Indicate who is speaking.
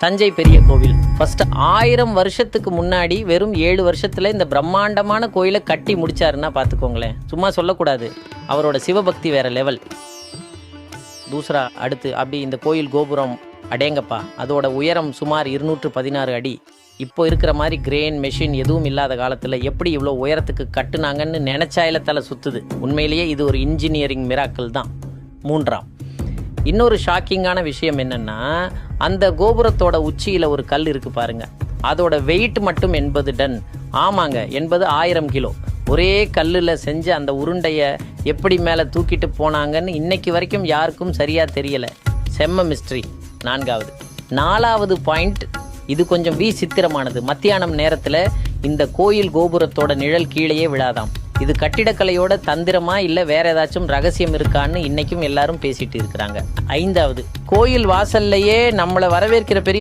Speaker 1: தஞ்சை பெரிய கோவில் ஃபர்ஸ்ட் 1000 வருஷத்துக்கு முன்னாடி வெறும் 7 வருஷத்துல இந்த பிரம்மாண்டமான கோயிலை கட்டி முடிச்சாருன்னா பார்த்துக்கோங்களேன். சும்மா சொல்லக்கூடாது, அவரோட சிவபக்தி வேற லெவல். தூசரா அடுத்து அப்படி இந்த கோயில் கோபுரம் அடேங்கப்பா, அதோட உயரம் சுமார் 216 அடி. இப்போ இருக்கிற மாதிரி கிரேன் மெஷின் எதுவும் இல்லாத காலத்தில் எப்படி இவ்வளோ உயரத்துக்கு கட்டுனாங்கன்னு நினச்சாயில தலை சுற்றுது. உண்மையிலேயே இது ஒரு இன்ஜினியரிங் மிராக்கிள் தான். மூன்றாம் இன்னொரு ஷாக்கிங்கான விஷயம் என்னென்னா, அந்த கோபுரத்தோட உச்சியில் ஒரு கல் இருக்குது பாருங்கள், அதோட வெயிட் மட்டும் 80 டன். ஆமாங்க, 1000 கிலோ. ஒரே கல்லில் செஞ்சு அந்த உருண்டையை எப்படி மேலே தூக்கிட்டு போனாங்கன்னு இன்னைக்கு வரைக்கும் யாருக்கும் சரியாக தெரியலை. செம்ம மிஸ்ட்ரி. நாலாவது பாயிண்ட், இது கொஞ்சம் சித்திரமானது. மத்தியானம் நேரத்தில் இந்த கோயில் கோபுரத்தோட நிழல் கீழேயே விழாதாம். இது கட்டிடக்கலையோட தந்திரமா இல்லை வேற ஏதாச்சும் ரகசியம் இருக்கான்னு இன்னைக்கும் எல்லாரும் பேசிட்டு இருக்கிறாங்க. 5வது, கோயில் வாசல்லையே நம்மளை வரவேற்கிற பெரிய